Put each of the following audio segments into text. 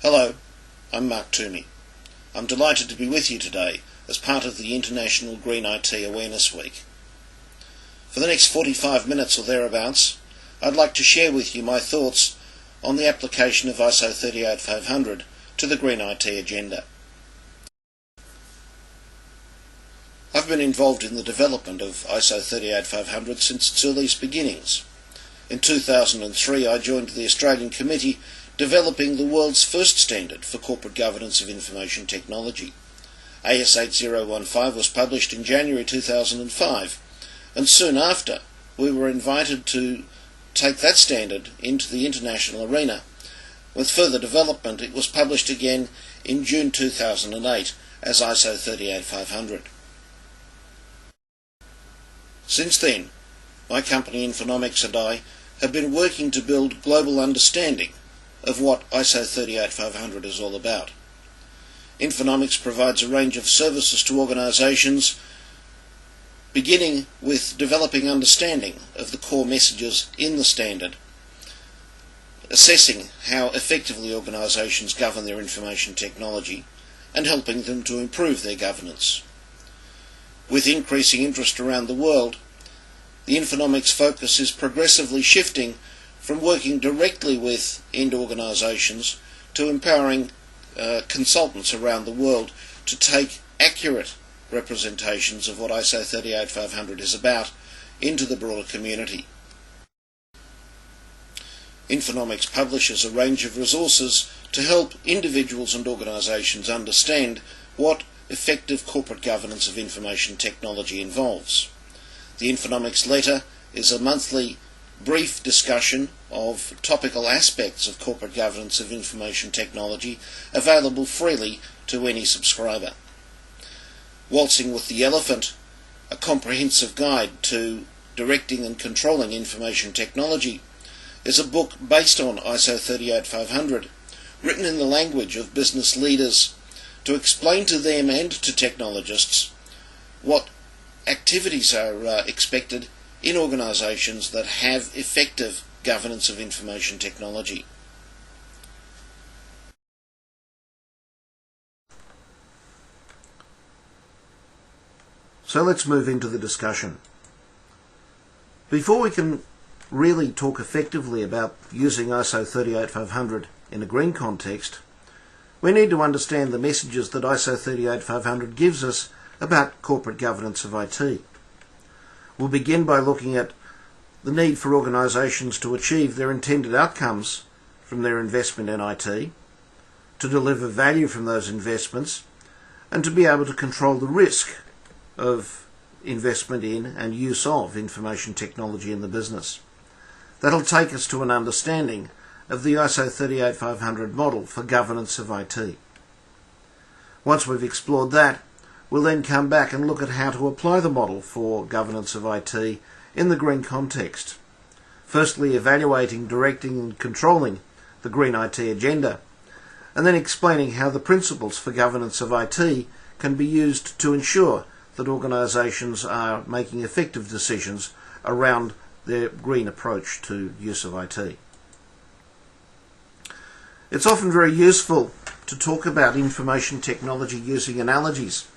Hello, I'm Mark Toomey. I'm delighted to be with you today as part of the International Green IT Awareness Week. For the next 45 minutes or thereabouts, I'd like to share with you my thoughts on the application of ISO 38500 to the Green IT agenda. I've been involved in the development of ISO 38500 since its earliest beginnings. In 2003 I joined the Australian Committee developing the world's first standard for corporate governance of information technology. AS 8015 was published in January 2005, and soon after we were invited to take that standard into the international arena. With further development, it was published again in June 2008 as ISO 38500. Since then, my company Infonomics and I have been working to build global understanding of what ISO 38500 is all about. Infonomics provides a range of services to organisations, beginning with developing understanding of the core messages in the standard, assessing how effectively organisations govern their information technology, and helping them to improve their governance. With increasing interest around the world, the Infonomics focus is progressively shifting from working directly with end organisations to empowering consultants around the world to take accurate representations of what ISO 38500 is about into the broader community. Infonomics publishes a range of resources to help individuals and organisations understand what effective corporate governance of information technology involves. The Infonomics letter is a monthly brief discussion of topical aspects of corporate governance of information technology available freely to any subscriber. Waltzing with the Elephant, a comprehensive guide to directing and controlling information technology, is a book based on ISO 38500, written in the language of business leaders to explain to them and to technologists what activities are expected in organisations that have effective governance of information technology. So let's move into the discussion. Before we can really talk effectively about using ISO 38500 in a green context, we need to understand the messages that ISO 38500 gives us about corporate governance of IT. We'll begin by looking at the need for organisations to achieve their intended outcomes from their investment in IT, to deliver value from those investments, and to be able to control the risk of investment in and use of information technology in the business. That'll take us to an understanding of the ISO 38500 model for governance of IT. Once we've explored that, we'll then come back and look at how to apply the model for governance of IT in the green context. Firstly, evaluating, directing and controlling the green IT agenda, and then explaining how the principles for governance of IT can be used to ensure that organisations are making effective decisions around their green approach to use of IT. It's often very useful to talk about information technology using analogies.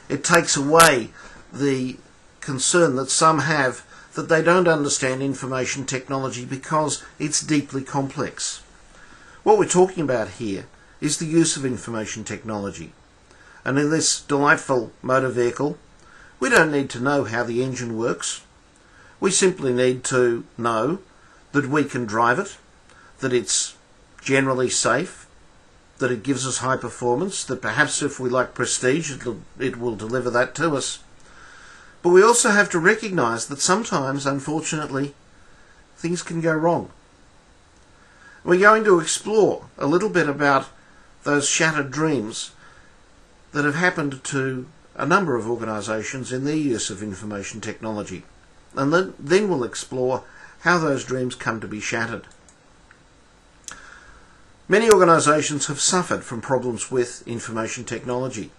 It takes away the concern that some have that they don't understand information technology because it's deeply complex. What we're talking about here is the use of information technology. And in this delightful motor vehicle, we don't need to know how the engine works. We simply need to know that we can drive it, that it's generally safe, that it gives us high performance, that perhaps if we like prestige, it will deliver that to us. But we also have to recognise that sometimes, unfortunately, things can go wrong. We're going to explore a little bit about those shattered dreams that have happened to a number of organisations in their use of information technology. And then we'll explore how those dreams come to be shattered. Many organisations have suffered from problems with information technology.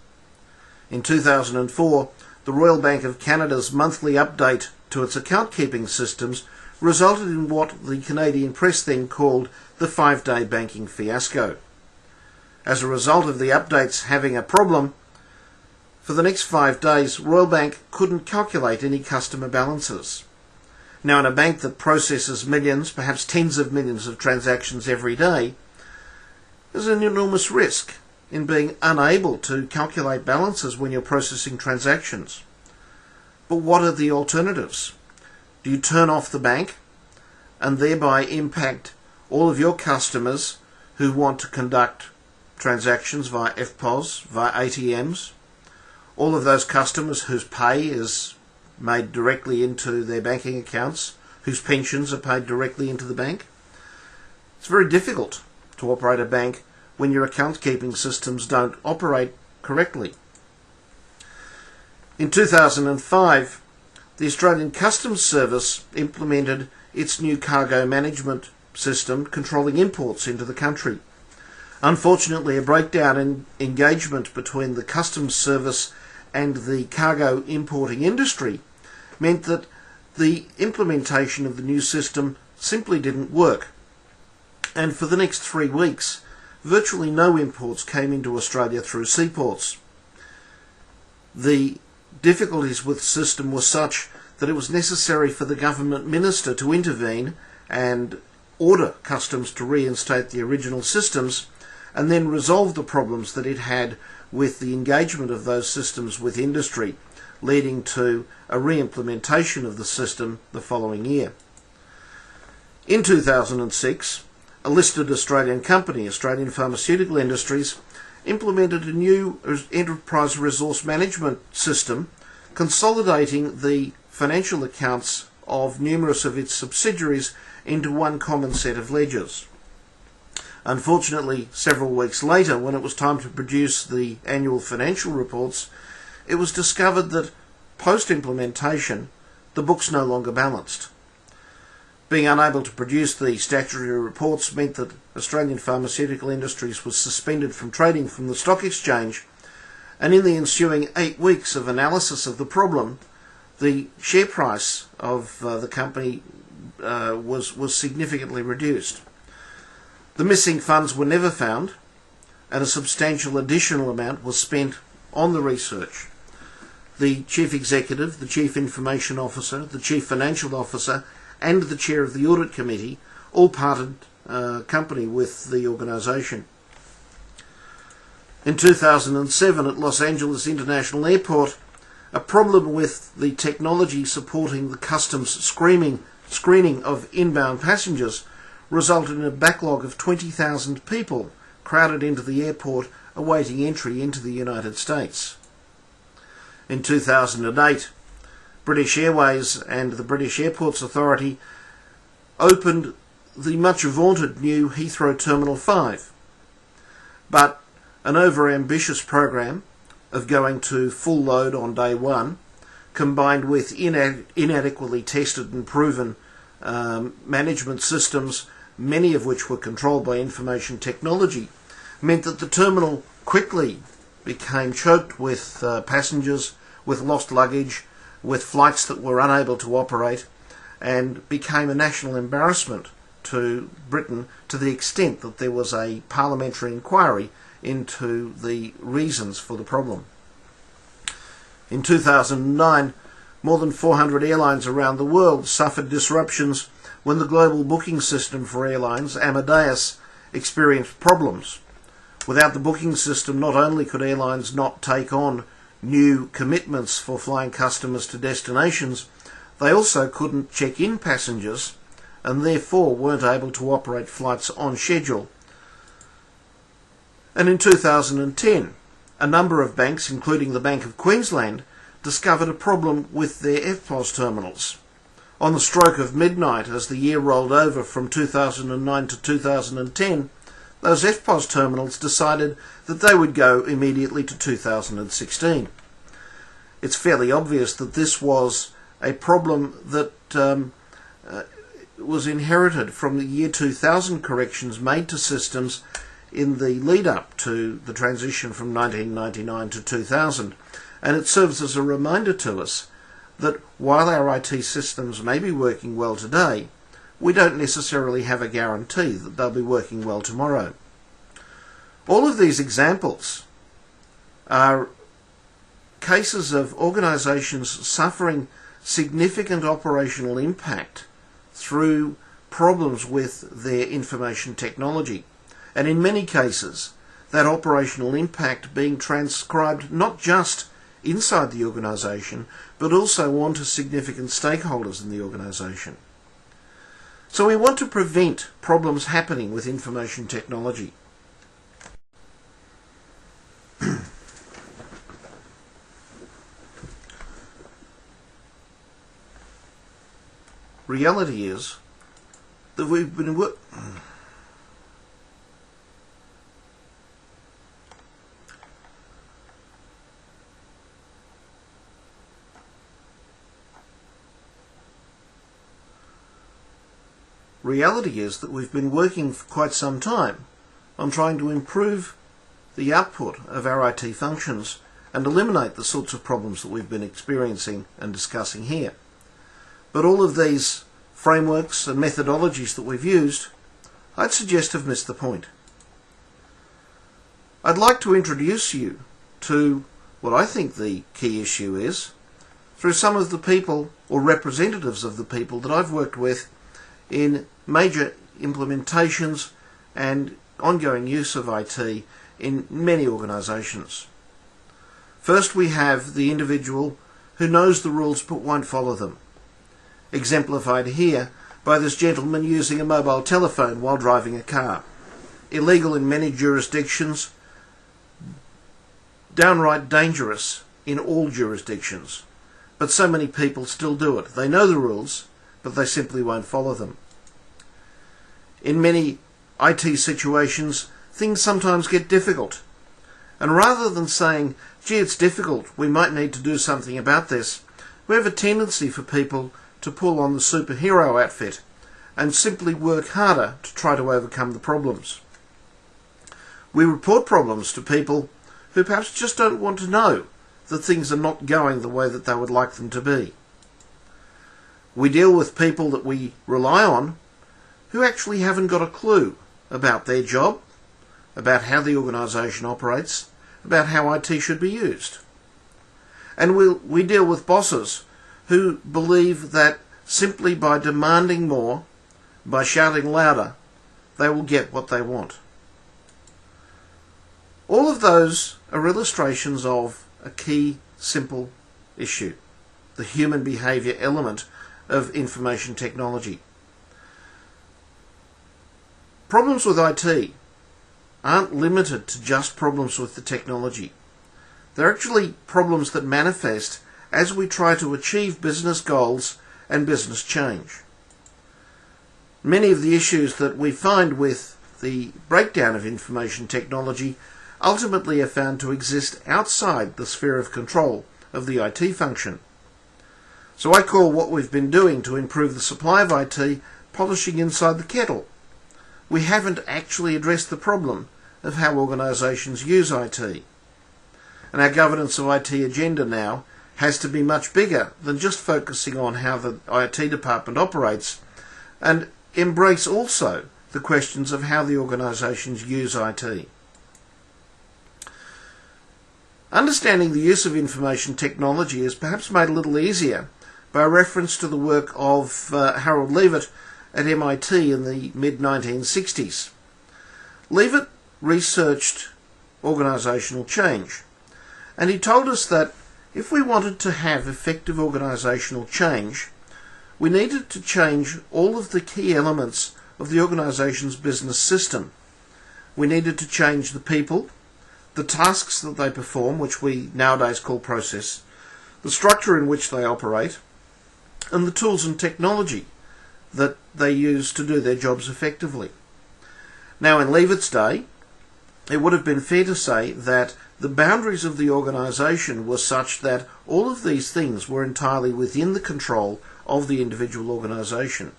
In 2004, the Royal Bank of Canada's monthly update to its account-keeping systems resulted in what the Canadian press then called the 5-day banking fiasco. As a result of the updates having a problem, for the next 5 days, Royal Bank couldn't calculate any customer balances. Now, in a bank that processes millions, perhaps tens of millions of transactions every day, there's an enormous risk in being unable to calculate balances when you're processing transactions. But what are the alternatives? Do you turn off the bank and thereby impact all of your customers who want to conduct transactions via FPOS, via ATMs? All of those customers whose pay is made directly into their banking accounts, whose pensions are paid directly into the bank? It's very difficult to operate a bank when your account keeping systems don't operate correctly. In 2005, the Australian Customs Service implemented its new cargo management system controlling imports into the country. Unfortunately, a breakdown in engagement between the Customs Service and the cargo importing industry meant that the implementation of the new system simply didn't work. And for the next 3 weeks, virtually no imports came into Australia through seaports. The difficulties with the system were such that it was necessary for the government minister to intervene and order customs to reinstate the original systems and then resolve the problems that it had with the engagement of those systems with industry, leading to a re-implementation of the system the following year. In 2006, a listed Australian company, Australian Pharmaceutical Industries, implemented a new enterprise resource management system consolidating the financial accounts of numerous of its subsidiaries into one common set of ledgers. Unfortunately, several weeks later, when it was time to produce the annual financial reports, it was discovered that post-implementation, the books no longer balanced. Being unable to produce the statutory reports meant that Australian Pharmaceutical Industries was suspended from trading from the stock exchange, and in the ensuing 8 weeks of analysis of the problem, the share price of the company was significantly reduced. The missing funds were never found, and a substantial additional amount was spent on the research. The Chief Executive, the Chief Information Officer, the Chief Financial Officer, and the Chair of the Audit Committee all parted company with the organisation. In 2007 at Los Angeles International Airport, a problem with the technology supporting the customs screening of inbound passengers resulted in a backlog of 20,000 people crowded into the airport awaiting entry into the United States. In 2008, British Airways and the British Airports Authority opened the much vaunted new Heathrow Terminal 5. But an over-ambitious program of going to full load on day one, combined with inadequately tested and proven management systems, many of which were controlled by information technology, meant that the terminal quickly became choked with passengers, with lost luggage, with flights that were unable to operate, and became a national embarrassment to Britain to the extent that there was a parliamentary inquiry into the reasons for the problem. In 2009, more than 400 airlines around the world suffered disruptions when the global booking system for airlines, Amadeus, experienced problems. Without the booking system, not only could airlines not take on new commitments for flying customers to destinations, they also couldn't check in passengers and therefore weren't able to operate flights on schedule. And in 2010, a number of banks, including the Bank of Queensland, discovered a problem with their FPOS terminals. On the stroke of midnight, as the year rolled over from 2009 to 2010, those FPOS terminals decided that they would go immediately to 2016. It's fairly obvious that this was a problem that was inherited from the year 2000 corrections made to systems in the lead-up to the transition from 1999 to 2000. And it serves as a reminder to us that while our IT systems may be working well today, we don't necessarily have a guarantee that they'll be working well tomorrow. All of these examples are cases of organisations suffering significant operational impact through problems with their information technology, and in many cases that operational impact being transcribed not just inside the organisation but also onto significant stakeholders in the organisation. So we want to prevent problems happening with information technology. Reality is that we've been working for quite some time on trying to improve the output of our IT functions and eliminate the sorts of problems that we've been experiencing and discussing here. But all of these frameworks and methodologies that we've used, I'd suggest have missed the point. I'd like to introduce you to what I think the key issue is through some of the people or representatives of the people that I've worked with in major implementations and ongoing use of IT in many organisations. First, we have the individual who knows the rules but won't follow them, exemplified here by this gentleman using a mobile telephone while driving a car. Illegal in many jurisdictions, downright dangerous in all jurisdictions. But so many people still do it. They know the rules, but they simply won't follow them. In many IT situations, things sometimes get difficult. And rather than saying, gee, it's difficult, we might need to do something about this, we have a tendency for people to pull on the superhero outfit and simply work harder to try to overcome the problems. We report problems to people who perhaps just don't want to know that things are not going the way that they would like them to be. We deal with people that we rely on who actually haven't got a clue about their job, about how the organisation operates, about how IT should be used. And we deal with bosses who believe that simply by demanding more, by shouting louder, they will get what they want. All of those are illustrations of a key, simple issue, the human behaviour element of information technology. Problems with IT aren't limited to just problems with the technology. They're actually problems that manifest as we try to achieve business goals and business change. Many of the issues that we find with the breakdown of information technology ultimately are found to exist outside the sphere of control of the IT function. So I call what we've been doing to improve the supply of IT polishing inside the kettle. We haven't actually addressed the problem of how organisations use IT. And our governance of IT agenda now has to be much bigger than just focusing on how the IT department operates, and embrace also the questions of how the organisations use IT. Understanding the use of information technology is perhaps made a little easier by reference to the work of Harold Leavitt at MIT in the mid-1960s. Leavitt researched organisational change, and he told us that if we wanted to have effective organisational change, we needed to change all of the key elements of the organisation's business system. We needed to change the people, the tasks that they perform, which we nowadays call process, the structure in which they operate, and the tools and technology that they use to do their jobs effectively. Now, in Leavitt's day, it would have been fair to say that the boundaries of the organisation were such that all of these things were entirely within the control of the individual organisation.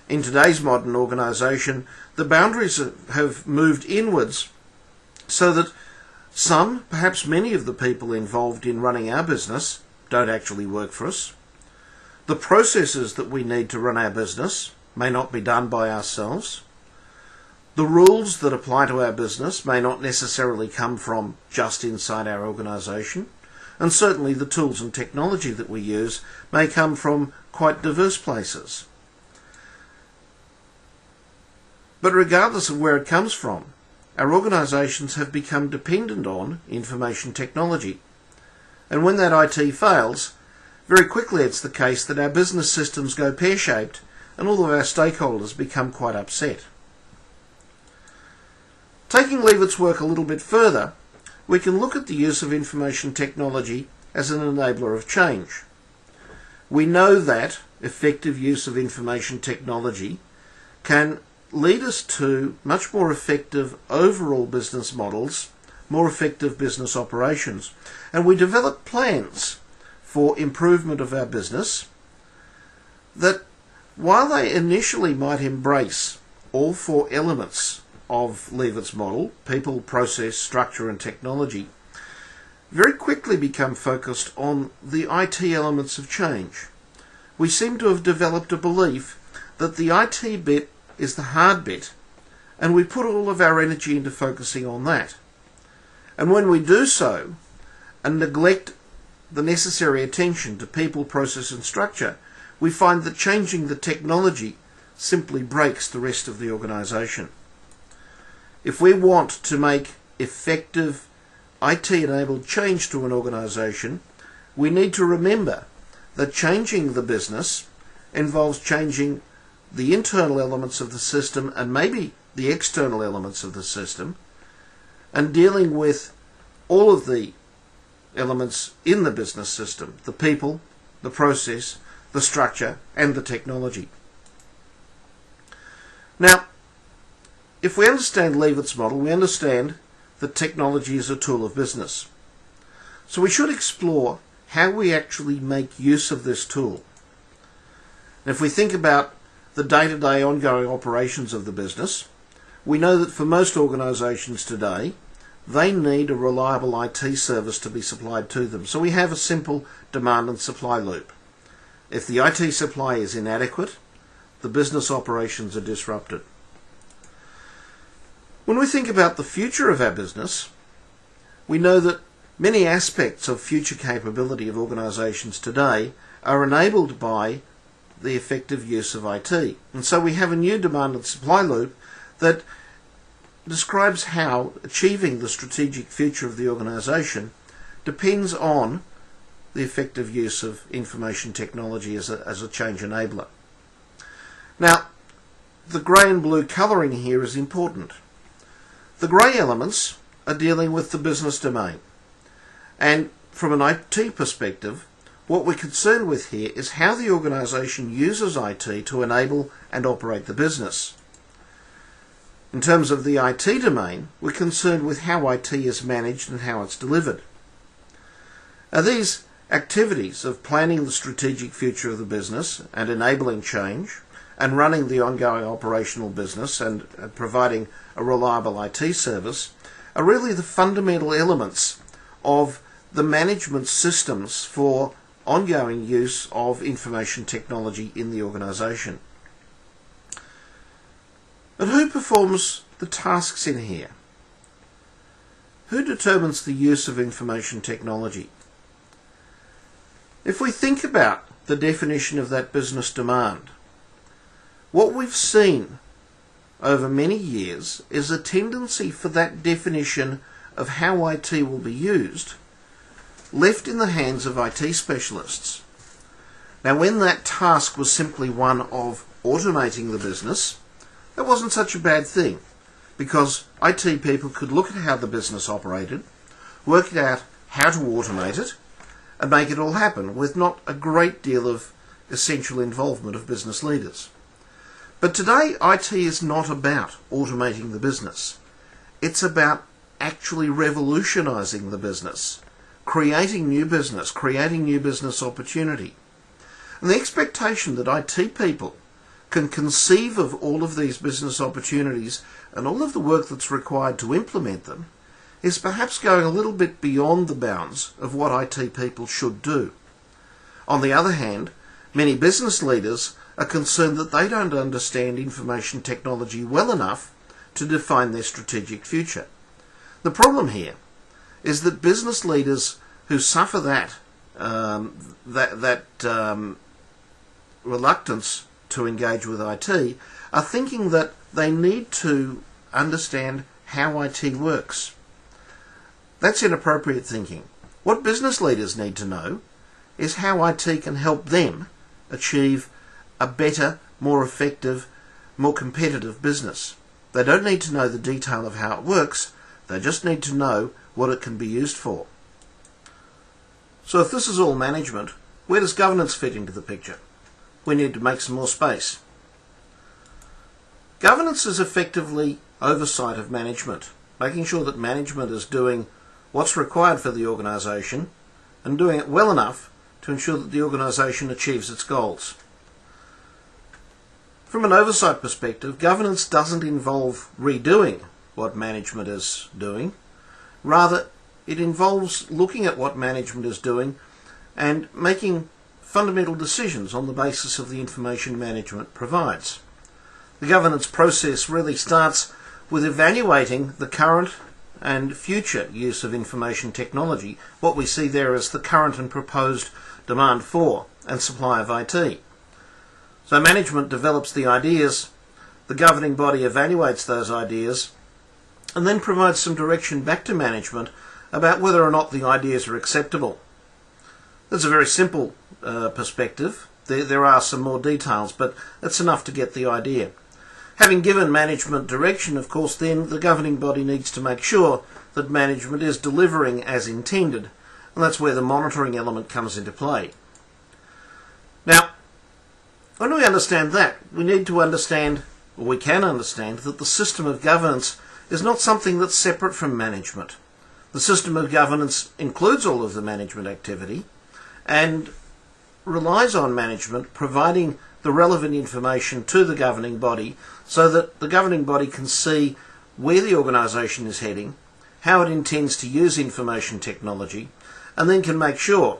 In today's modern organisation, the boundaries have moved inwards so that some, perhaps many of the people involved in running our business don't actually work for us. The processes that we need to run our business may not be done by ourselves. The rules that apply to our business may not necessarily come from just inside our organisation, and certainly the tools and technology that we use may come from quite diverse places. But regardless of where it comes from, our organisations have become dependent on information technology. And when that IT fails, very quickly it's the case that our business systems go pear-shaped and all of our stakeholders become quite upset. Taking Leave It's work a little bit further, we can look at the use of information technology as an enabler of change. We know that effective use of information technology can lead us to much more effective overall business models, more effective business operations, and we develop plans for improvement of our business that, while they initially might embrace all four elements of Leave It's model, people, process, structure and technology, very quickly become focused on the IT elements of change. We seem to have developed a belief that the IT bit is the hard bit, and we put all of our energy into focusing on that. And when we do so and neglect the necessary attention to people, process and structure, we find that changing the technology simply breaks the rest of the organisation. If we want to make effective IT-enabled change to an organisation, we need to remember that changing the business involves changing the internal elements of the system and maybe the external elements of the system, and dealing with all of the elements in the business system, the people, the process, the structure and the technology. Now, if we understand Leave It's model, we understand that technology is a tool of business. So we should explore how we actually make use of this tool. And if we think about the day-to-day ongoing operations of the business, we know that for most organisations today, they need a reliable IT service to be supplied to them. So we have a simple demand and supply loop. If the IT supply is inadequate, the business operations are disrupted. When we think about the future of our business, we know that many aspects of future capability of organisations today are enabled by the effective use of IT. And so we have a new demand and supply loop that describes how achieving the strategic future of the organisation depends on the effective use of information technology as a change enabler. Now, the grey and blue colouring here is important. The grey elements are dealing with the business domain. And from an IT perspective, what we're concerned with here is how the organisation uses IT to enable and operate the business. In terms of the IT domain, we're concerned with how IT is managed and how it's delivered. Now, these activities of planning the strategic future of the business and enabling change and running the ongoing operational business and providing a reliable IT service are really the fundamental elements of the management systems for ongoing use of information technology in the organisation. And who performs the tasks in here? Who determines the use of information technology? If we think about the definition of that business demand, what we've seen over many years is a tendency for that definition of how IT will be used left in the hands of IT specialists. Now, when that task was simply one of automating the business, that wasn't such a bad thing, because IT people could look at how the business operated, work out how to automate it, and make it all happen with not a great deal of essential involvement of business leaders. But today, IT is not about automating the business. It's about actually revolutionising the business, creating new business opportunity. And the expectation that IT people can conceive of all of these business opportunities and all of the work that's required to implement them is perhaps going a little bit beyond the bounds of what IT people should do. On the other hand, many business leaders are concerned that they don't understand information technology well enough to define their strategic future. The problem here is that business leaders who suffer that reluctance to engage with IT are thinking that they need to understand how IT works. That's inappropriate thinking. What business leaders need to know is how IT can help them achieve a better, more effective, more competitive business. They don't need to know the detail of how it works, they just need to know what it can be used for. So if this is all management, where does governance fit into the picture? We need to make some more space. Governance is effectively oversight of management, making sure that management is doing what's required for the organisation and doing it well enough to ensure that the organisation achieves its goals. From an oversight perspective, governance doesn't involve redoing what management is doing. Rather, it involves looking at what management is doing and making fundamental decisions on the basis of the information management provides. The governance process really starts with evaluating the current and future use of information technology. What we see there is the current and proposed demand for and supply of IT. So management develops the ideas, the governing body evaluates those ideas, and then provides some direction back to management about whether or not the ideas are acceptable. That's a very simple perspective. There are some more details, but that's enough to get the idea. Having given management direction, of course, then the governing body needs to make sure that management is delivering as intended, and that's where the monitoring element comes into play. Now, when we understand that, we need to understand, or we can understand, that the system of governance is not something that's separate from management. The system of governance includes all of the management activity and relies on management providing the relevant information to the governing body so that the governing body can see where the organisation is heading, how it intends to use information technology, and then can make sure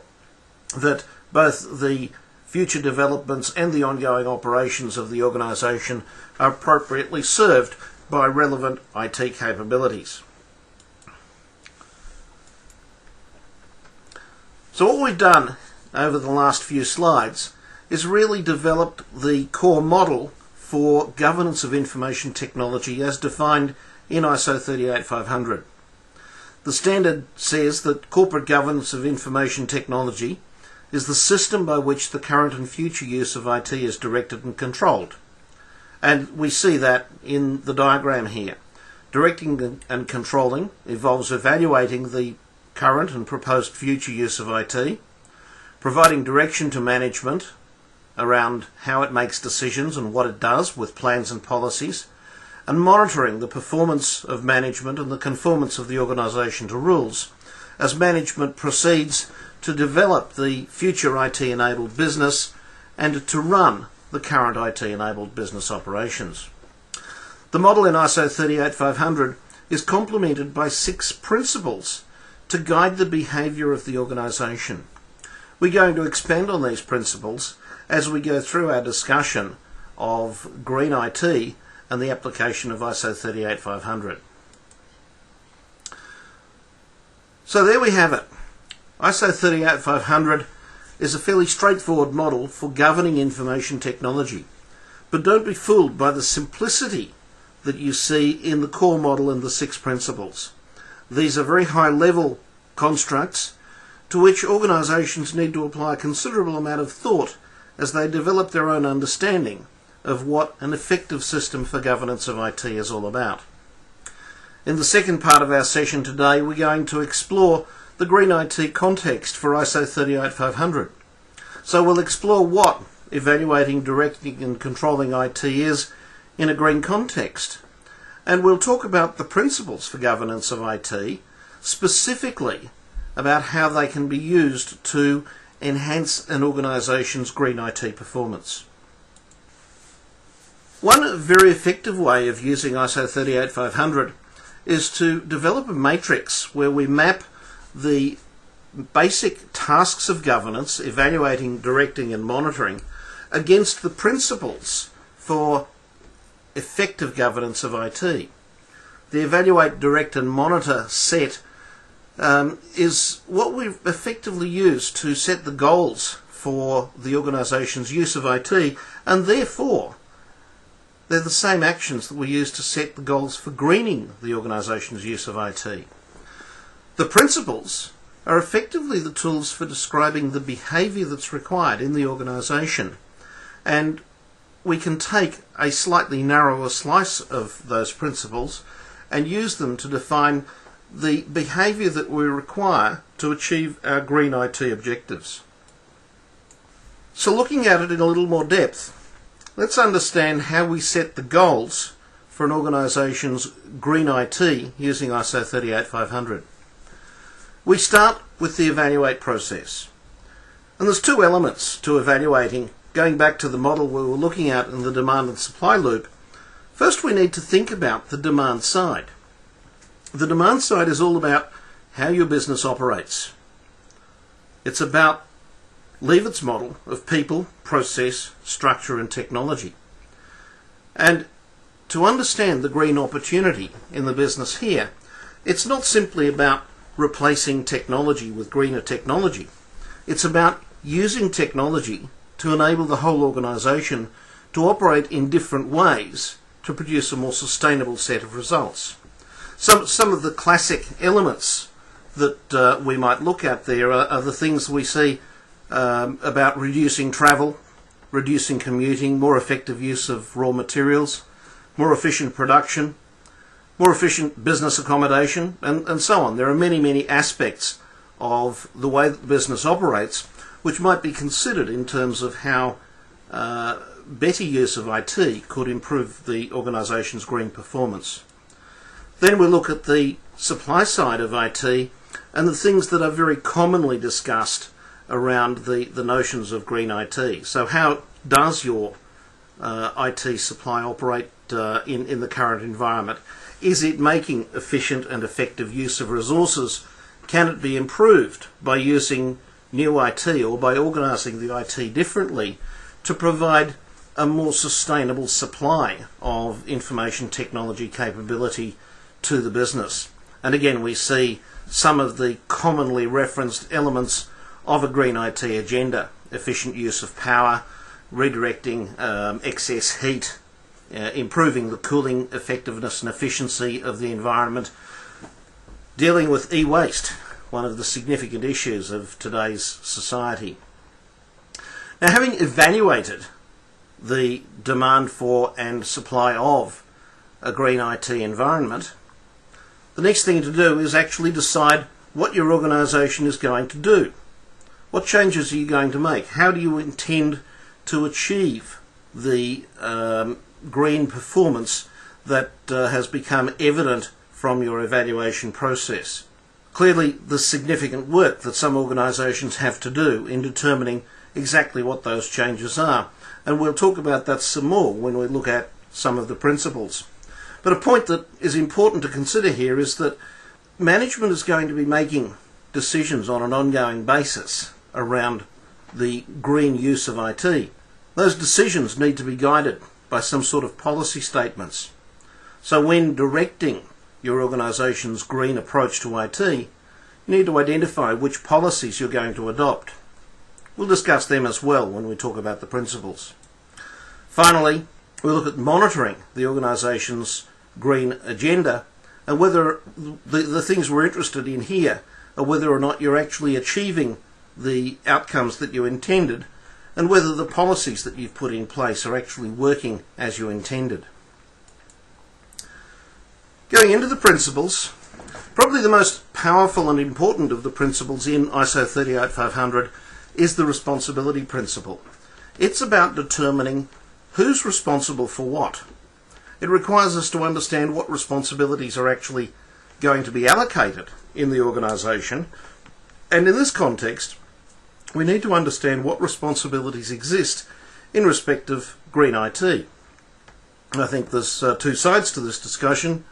that both the future developments and the ongoing operations of the organisation are appropriately served by relevant IT capabilities. So what we've done over the last few slides is really developed the core model for governance of information technology as defined in ISO 38500. The standard says that corporate governance of information technology is the system by which the current and future use of IT is directed and controlled. And we see that in the diagram here. Directing and controlling involves evaluating the current and proposed future use of IT, providing direction to management around how it makes decisions and what it does with plans and policies, and monitoring the performance of management and the conformance of the organisation to rules as management proceeds to develop the future IT-enabled business and to run the current IT-enabled business operations. The model in ISO 38500 is complemented by 6 principles to guide the behaviour of the organisation. We're going to expand on these principles as we go through our discussion of green IT and the application of ISO 38500. So there we have it. ISO 38500 is a fairly straightforward model for governing information technology. But don't be fooled by the simplicity that you see in the core model and the 6 principles. These are very high-level constructs to which organisations need to apply a considerable amount of thought as they develop their own understanding of what an effective system for governance of IT is all about. In the second part of our session today, we're going to explore the green IT context for ISO 38500. So we'll explore what evaluating, directing and controlling IT is in a green context. And we'll talk about the principles for governance of IT, specifically about how they can be used to enhance an organisation's green IT performance. One very effective way of using ISO 38500 is to develop a matrix where we map the basic tasks of governance, evaluating, directing and monitoring, against the principles for effective governance of IT. the evaluate, direct and monitor set is what we effectively use to set the goals for the organisation's use of IT, and therefore they're the same actions that we use to set the goals for greening the organisation's use of IT. The principles are effectively the tools for describing the behaviour that's required in the organisation, and we can take a slightly narrower slice of those principles and use them to define the behaviour that we require to achieve our green IT objectives. So looking at it in a little more depth, let's understand how we set the goals for an organisation's green IT using ISO 38500. We start with the evaluate process. And there's two elements to evaluating. Going back to the model we were looking at in the demand and supply loop, first we need to think about the demand side. The demand side is all about how your business operates. It's about Leavitt's model of people, process, structure and technology. And to understand the green opportunity in the business here, it's not simply about replacing technology with greener technology. It's about using technology to enable the whole organisation to operate in different ways to produce a more sustainable set of results. Some of the classic elements that we might look at there are the things we see about reducing travel, reducing commuting, more effective use of raw materials, more efficient production, more efficient business accommodation, and so on. There are many, many aspects of the way that the business operates which might be considered in terms of how better use of IT could improve the organisation's green performance. Then we look at the supply side of IT and the things that are very commonly discussed around the notions of green IT. So how does your IT supply operate in the current environment? Is it making efficient and effective use of resources? Can it be improved by using new IT or by organising the IT differently to provide a more sustainable supply of information technology capability to the business? And again, we see some of the commonly referenced elements of a green IT agenda: efficient use of power, redirecting excess heat, improving the cooling effectiveness and efficiency of the environment, dealing with e-waste, one of the significant issues of today's society. Now, having evaluated the demand for and supply of a green IT environment, the next thing to do is actually decide what your organisation is going to do. What changes are you going to make? How do you intend to achieve the green performance that has become evident from your evaluation process? Clearly, there's significant work that some organisations have to do in determining exactly what those changes are, and we'll talk about that some more when we look at some of the principles. But a point that is important to consider here is that management is going to be making decisions on an ongoing basis around the green use of IT. Those decisions need to be guided by some sort of policy statements. So when directing your organisation's green approach to IT, you need to identify which policies you're going to adopt. We'll discuss them as well when we talk about the principles. Finally, we'll look at monitoring the organisation's green agenda and whether the things we're interested in here are whether or not you're actually achieving the outcomes that you intended, and whether the policies that you've put in place are actually working as you intended. Going into the principles, probably the most powerful and important of the principles in ISO 38500 is the responsibility principle. It's about determining who's responsible for what. It requires us to understand what responsibilities are actually going to be allocated in the organisation, and in this context we need to understand what responsibilities exist in respect of green IT. And I think there's two sides to this discussion.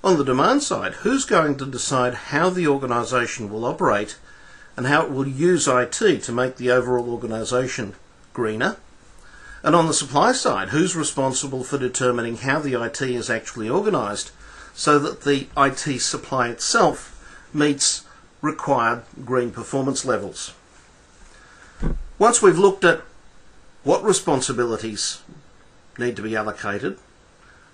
On the demand side, who's going to decide how the organisation will operate and how it will use IT to make the overall organisation greener? And on the supply side, who's responsible for determining how the IT is actually organised so that the IT supply itself meets required green performance levels. Once we've looked at what responsibilities need to be allocated,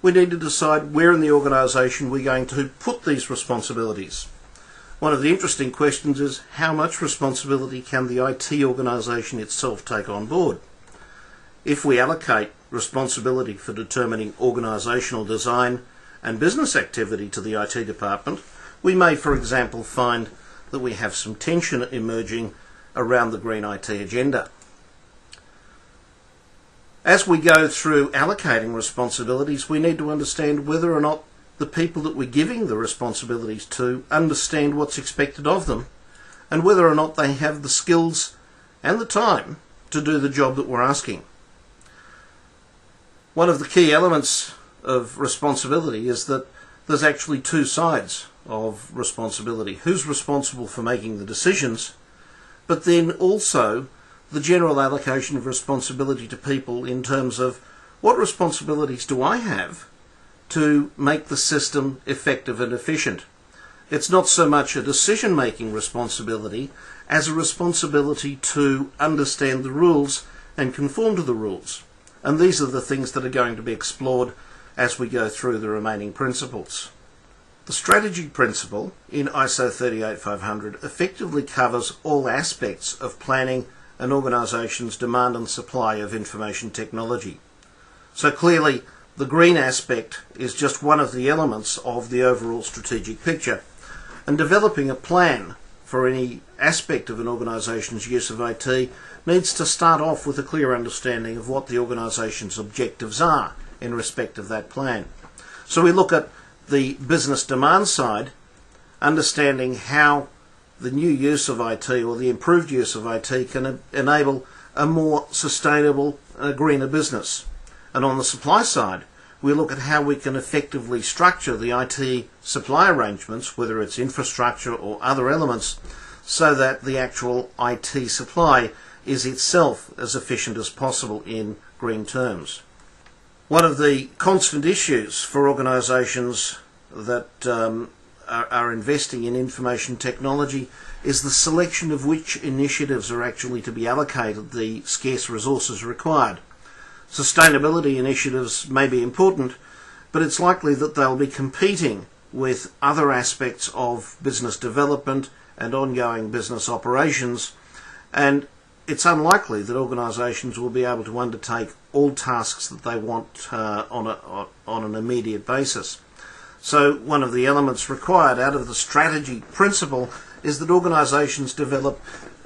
we need to decide where in the organisation we're going to put these responsibilities. One of the interesting questions is how much responsibility can the IT organisation itself take on board? If we allocate responsibility for determining organisational design and business activity to the IT department, we may, for example, find that we have some tension emerging around the green IT agenda. As we go through allocating responsibilities, we need to understand whether or not the people that we're giving the responsibilities to understand what's expected of them, and whether or not they have the skills and the time to do the job that we're asking. One of the key elements of responsibility is that there's actually two sides of responsibility. Who's responsible for making the decisions, but then also the general allocation of responsibility to people in terms of what responsibilities do I have to make the system effective and efficient. It's not so much a decision-making responsibility as a responsibility to understand the rules and conform to the rules. And these are the things that are going to be explored as we go through the remaining principles. The strategy principle in ISO 38500 effectively covers all aspects of planning an organisation's demand and supply of information technology. So clearly, the green aspect is just one of the elements of the overall strategic picture, and developing a plan for any aspect of an organisation's use of IT needs to start off with a clear understanding of what the organisation's objectives are in respect of that plan. So we look at the business demand side, understanding how the new use of IT or the improved use of IT can enable a more sustainable, greener business. And on the supply side, we look at how we can effectively structure the IT supply arrangements, whether it's infrastructure or other elements, so that the actual IT supply is itself as efficient as possible in green terms. One of the constant issues for organisations that are investing in information technology is the selection of which initiatives are actually to be allocated the scarce resources required. Sustainability initiatives may be important, but it's likely that they'll be competing with other aspects of business development and ongoing business operations, and it's unlikely that organisations will be able to undertake all tasks that they want on an immediate basis. So one of the elements required out of the strategy principle is that organisations develop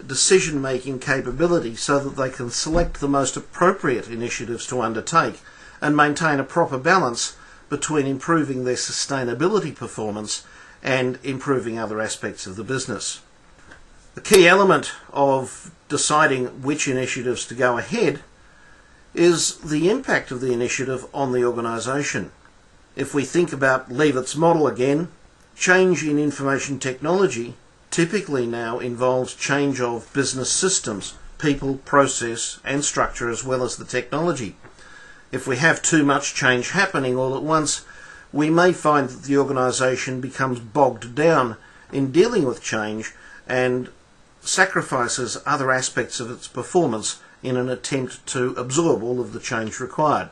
decision-making capability so that they can select the most appropriate initiatives to undertake and maintain a proper balance between improving their sustainability performance and improving other aspects of the business. The key element of deciding which initiatives to go ahead is the impact of the initiative on the organisation. If we think about Leavitt's model again, change in information technology typically now involves change of business systems, people, process and structure, as well as the technology. If we have too much change happening all at once, we may find that the organisation becomes bogged down in dealing with change and sacrifices other aspects of its performance in an attempt to absorb all of the change required.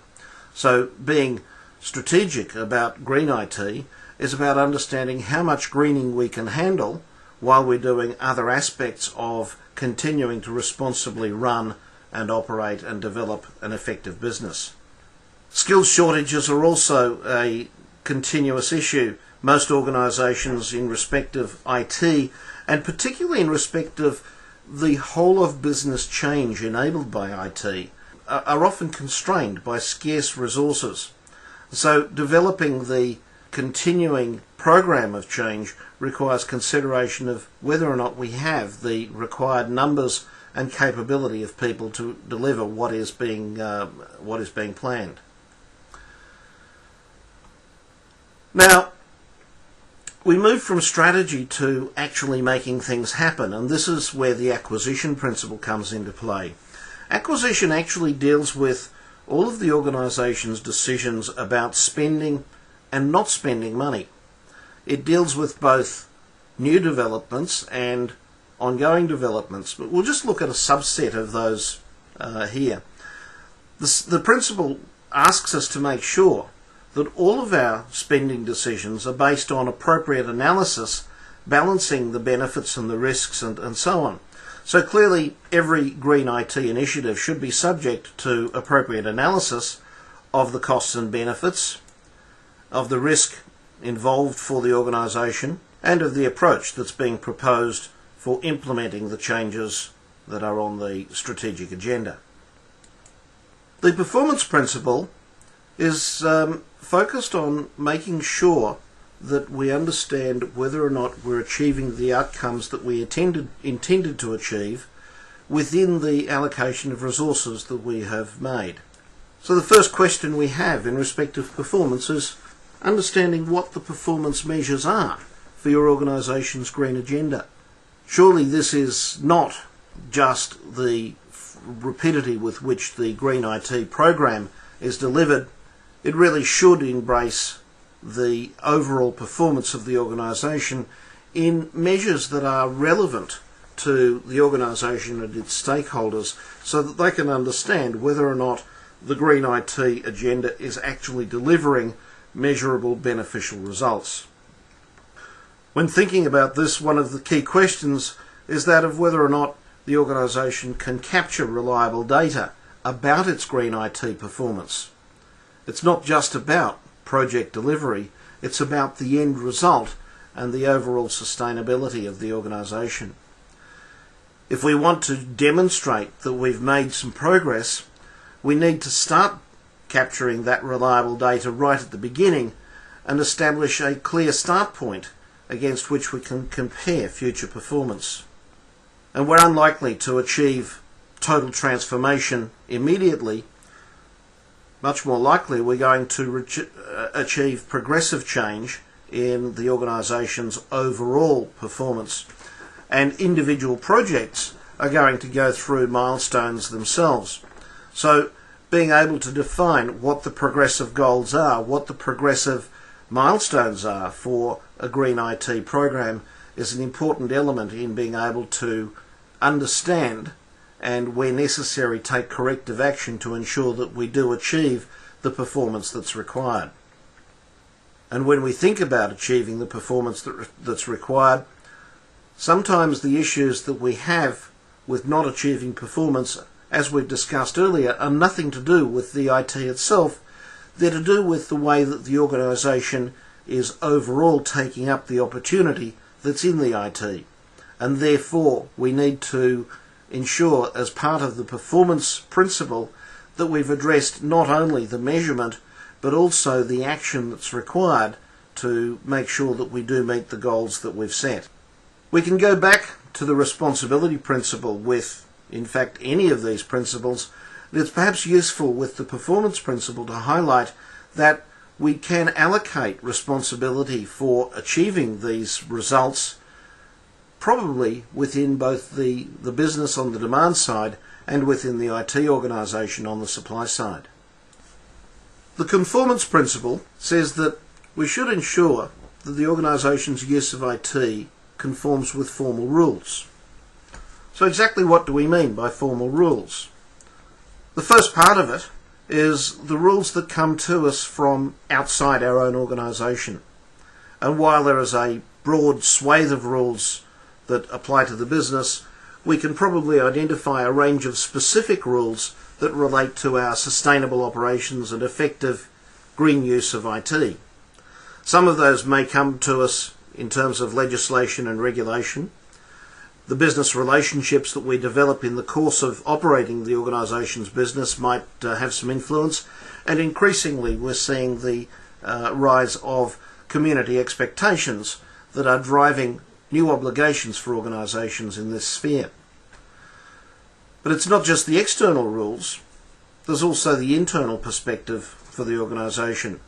So being strategic about green IT is about understanding how much greening we can handle while we're doing other aspects of continuing to responsibly run and operate and develop an effective business. Skills shortages are also a continuous issue. Most organisations in respect of IT, and particularly in respect of the whole of business change enabled by IT, are often constrained by scarce resources. So developing the continuing program of change requires consideration of whether or not we have the required numbers and capability of people to deliver what is being planned. Now, we move from strategy to actually making things happen, and this is where the acquisition principle comes into play. Acquisition actually deals with all of the organisation's decisions about spending and not spending money. it deals with both new developments and ongoing developments, but we'll just look at a subset of those here. The principle asks us to make sure that all of our spending decisions are based on appropriate analysis, balancing the benefits and the risks and so on. So clearly every green IT initiative should be subject to appropriate analysis of the costs and benefits, of the risk involved for the organisation, and of the approach that's being proposed for implementing the changes that are on the strategic agenda. The performance principle is focused on making sure that we understand whether or not we're achieving the outcomes that we intended to achieve within the allocation of resources that we have made. So the first question we have in respect of performance is understanding what the performance measures are for your organisation's green agenda. Surely this is not just the rapidity with which the green IT program is delivered. It really should embrace the overall performance of the organisation in measures that are relevant to the organisation and its stakeholders, so that they can understand whether or not the green IT agenda is actually delivering measurable beneficial results. When thinking about this, one of the key questions is that of whether or not the organisation can capture reliable data about its green IT performance. It's not just about project delivery, it's about the end result and the overall sustainability of the organisation. If we want to demonstrate that we've made some progress, we need to start capturing that reliable data right at the beginning and establish a clear start point against which we can compare future performance. And we're unlikely to achieve total transformation immediately. Much more likely we're going to achieve progressive change in the organisation's overall performance, and individual projects are going to go through milestones themselves. So being able to define what the progressive goals are, what the progressive milestones are for a green IT program is an important element in being able to understand and, where necessary, take corrective action to ensure that we do achieve the performance that's required. And when we think about achieving the performance that's required, sometimes the issues that we have with not achieving performance, as we've discussed earlier, are nothing to do with the IT itself. They're to do with the way that the organisation is overall taking up the opportunity that's in the IT. And therefore we need to ensure, as part of the performance principle, that we've addressed not only the measurement but also the action that's required to make sure that we do meet the goals that we've set. We can go back to the responsibility principle with, in fact, any of these principles. It's perhaps useful with the performance principle to highlight that we can allocate responsibility for achieving these results probably within both the business on the demand side and within the IT organisation on the supply side. The conformance principle says that we should ensure that the organisation's use of IT conforms with formal rules. So exactly what do we mean by formal rules? The first part of it is the rules that come to us from outside our own organisation. And while there is a broad swathe of rules that apply to the business, we can probably identify a range of specific rules that relate to our sustainable operations and effective green use of IT. Some of those may come to us in terms of legislation and regulation. The business relationships that we develop in the course of operating the organisation's business might have some influence, and increasingly we're seeing the rise of community expectations that are driving new obligations for organisations in this sphere. But it's not just the external rules, there's also the internal perspective for the organisation.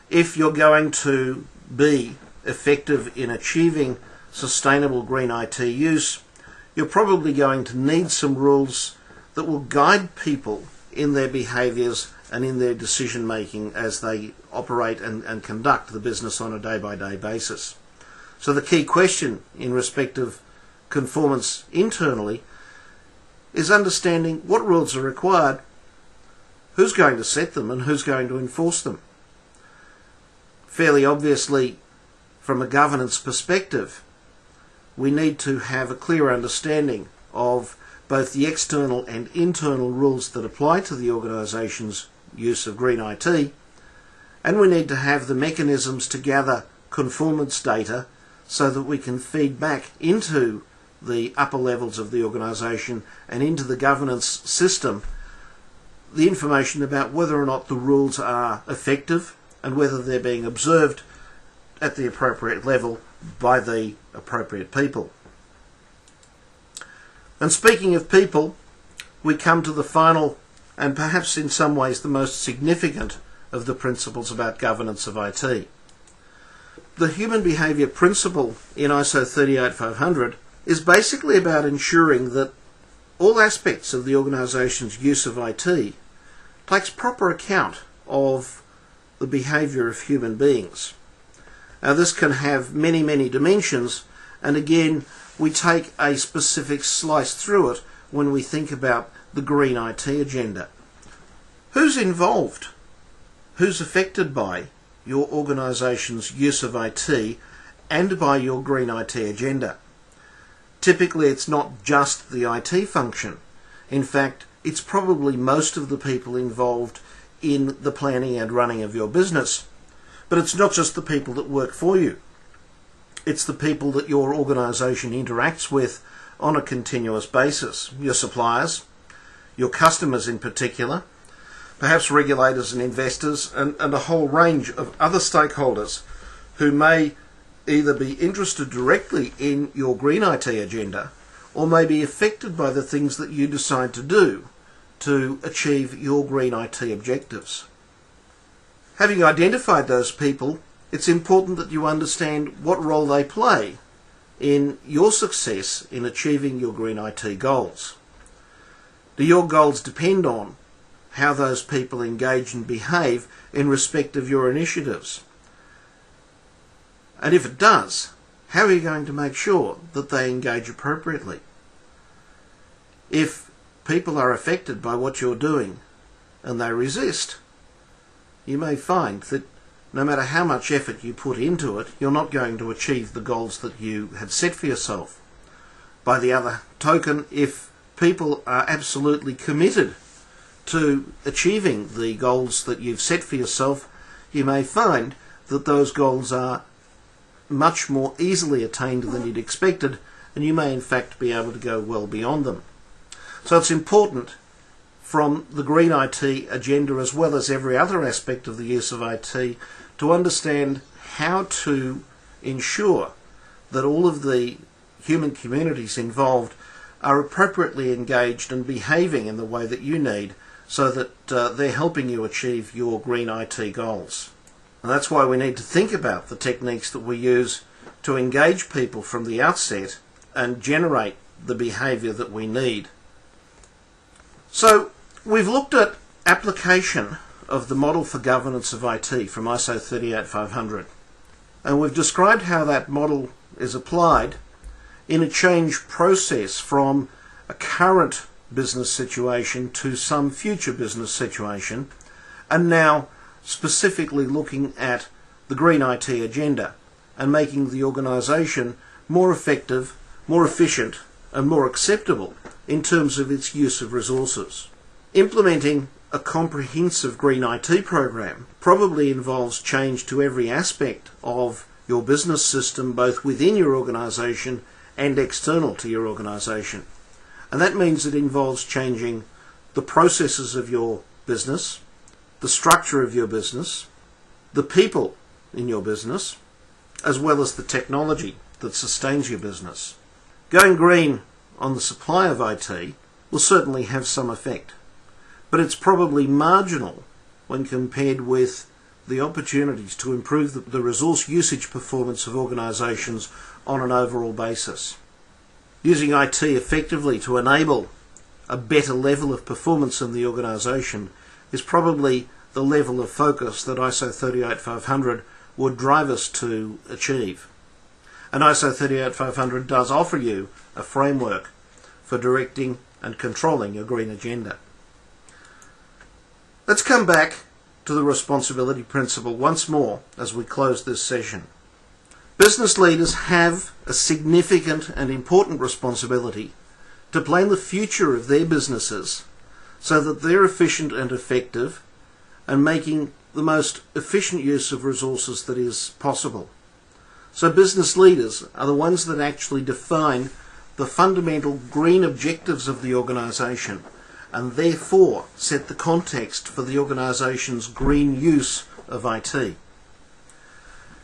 If you're going to be effective in achieving sustainable green IT use, you're probably going to need some rules that will guide people in their behaviours and in their decision making as they operate and conduct the business on a day-by-day basis. So the key question in respect of conformance internally is understanding what rules are required, who's going to set them, and who's going to enforce them. Fairly obviously, from a governance perspective, we need to have a clear understanding of both the external and internal rules that apply to the organisation's use of green IT, and we need to have the mechanisms to gather conformance data so that we can feed back into the upper levels of the organisation and into the governance system the information about whether or not the rules are effective and whether they're being observed at the appropriate level by the appropriate people. And speaking of people, we come to the final and perhaps in some ways the most significant of the principles about governance of IT. The human behaviour principle in ISO 38500 is basically about ensuring that all aspects of the organisation's use of IT takes proper account of the behaviour of human beings. Now this can have many, many dimensions, and again we take a specific slice through it when we think about the green IT agenda. Who's involved? Who's affected by your organisation's use of IT and by your green IT agenda? Typically it's not just the IT function. In fact, it's probably most of the people involved in the planning and running of your business. But it's not just the people that work for you. It's the people that your organisation interacts with on a continuous basis. Your suppliers, your customers in particular, perhaps regulators and investors, and a whole range of other stakeholders who may either be interested directly in your green IT agenda or may be affected by the things that you decide to do to achieve your green IT objectives. Having identified those people, it's important that you understand what role they play in your success in achieving your green IT goals. Do your goals depend on how those people engage and behave in respect of your initiatives? And if it does, how are you going to make sure that they engage appropriately? If people are affected by what you're doing and they resist, you may find that no matter how much effort you put into it, you're not going to achieve the goals that you had set for yourself. By the other token, if people are absolutely committed to achieving the goals that you've set for yourself, you may find that those goals are much more easily attained than you'd expected, and you may in fact be able to go well beyond them. So it's important from the green IT agenda, as well as every other aspect of the use of IT, to understand how to ensure that all of the human communities involved are appropriately engaged and behaving in the way that you need, so that they're helping you achieve your green IT goals. And that's why we need to think about the techniques that we use to engage people from the outset and generate the behaviour that we need. So we've looked at application of the model for governance of IT from ISO 38500, and we've described how that model is applied in a change process from a current business situation to some future business situation, and now specifically looking at the green IT agenda and making the organisation more effective, more efficient and more acceptable in terms of its use of resources. Implementing a comprehensive green IT program probably involves change to every aspect of your business system, both within your organisation and external to your organisation. And that means it involves changing the processes of your business, the structure of your business, the people in your business, as well as the technology that sustains your business. Going green on the supply of IT will certainly have some effect, but it's probably marginal when compared with the opportunities to improve the resource usage performance of organisations on an overall basis. Using IT effectively to enable a better level of performance in the organisation is probably the level of focus that ISO 38500 would drive us to achieve. And ISO 38500 does offer you a framework for directing and controlling your green agenda. Let's come back to the responsibility principle once more as we close this session. Business leaders have a significant and important responsibility to plan the future of their businesses so that they're efficient and effective and making the most efficient use of resources that is possible. So business leaders are the ones that actually define the fundamental green objectives of the organisation and therefore set the context for the organisation's green use of IT.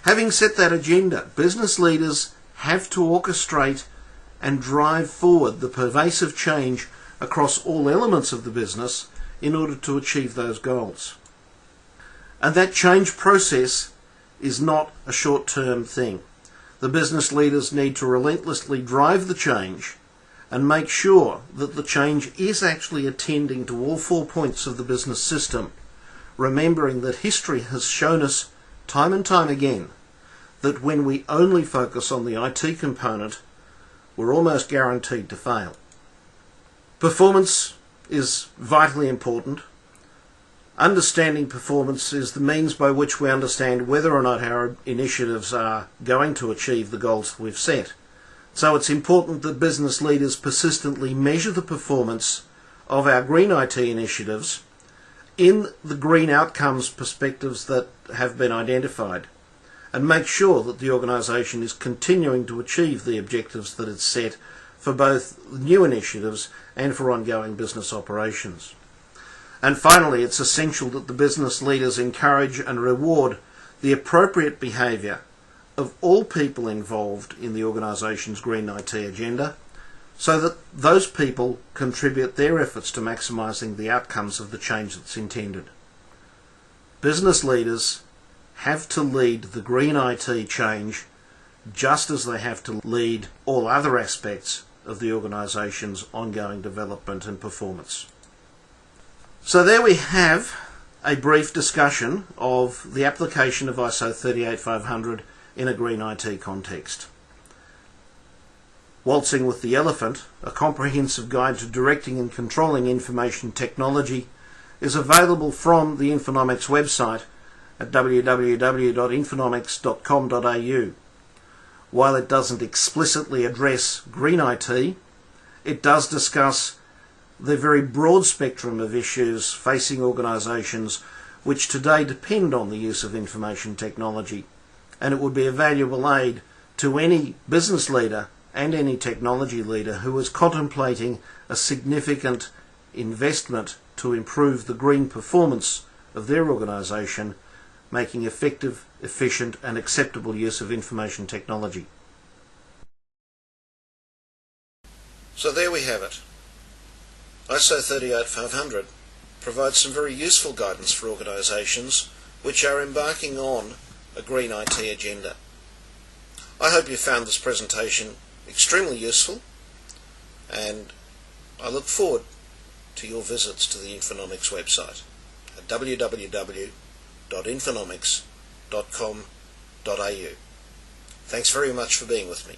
Having set that agenda, business leaders have to orchestrate and drive forward the pervasive change across all elements of the business in order to achieve those goals. And that change process is not a short-term thing. The business leaders need to relentlessly drive the change and make sure that the change is actually attending to all 4 points of the business system, remembering that history has shown us time and time again that when we only focus on the IT component, we're almost guaranteed to fail. Performance is vitally important. Understanding performance is the means by which we understand whether or not our initiatives are going to achieve the goals we've set. So it's important that business leaders persistently measure the performance of our green IT initiatives in the green outcomes perspectives that have been identified, and make sure that the organisation is continuing to achieve the objectives that it's set for both new initiatives and for ongoing business operations. And finally, it's essential that the business leaders encourage and reward the appropriate behaviour of all people involved in the organisation's green IT agenda so that those people contribute their efforts to maximising the outcomes of the change that's intended. Business leaders have to lead the green IT change just as they have to lead all other aspects of the organisation's ongoing development and performance. So there we have a brief discussion of the application of ISO 38500 in a green IT context. Waltzing with the Elephant, a comprehensive guide to directing and controlling information technology, is available from the Infonomics website at www.infonomics.com.au. While it doesn't explicitly address green IT, it does discuss the very broad spectrum of issues facing organisations which today depend on the use of information technology, and it would be a valuable aid to any business leader and any technology leader who is contemplating a significant investment to improve the green performance of their organisation, making effective, efficient and acceptable use of information technology. So there we have it. ISO 38500 provides some very useful guidance for organisations which are embarking on a green IT agenda. I hope you found this presentation extremely useful, and I look forward to your visits to the Infonomics website at www.infonomics.com.au. Thanks very much for being with me.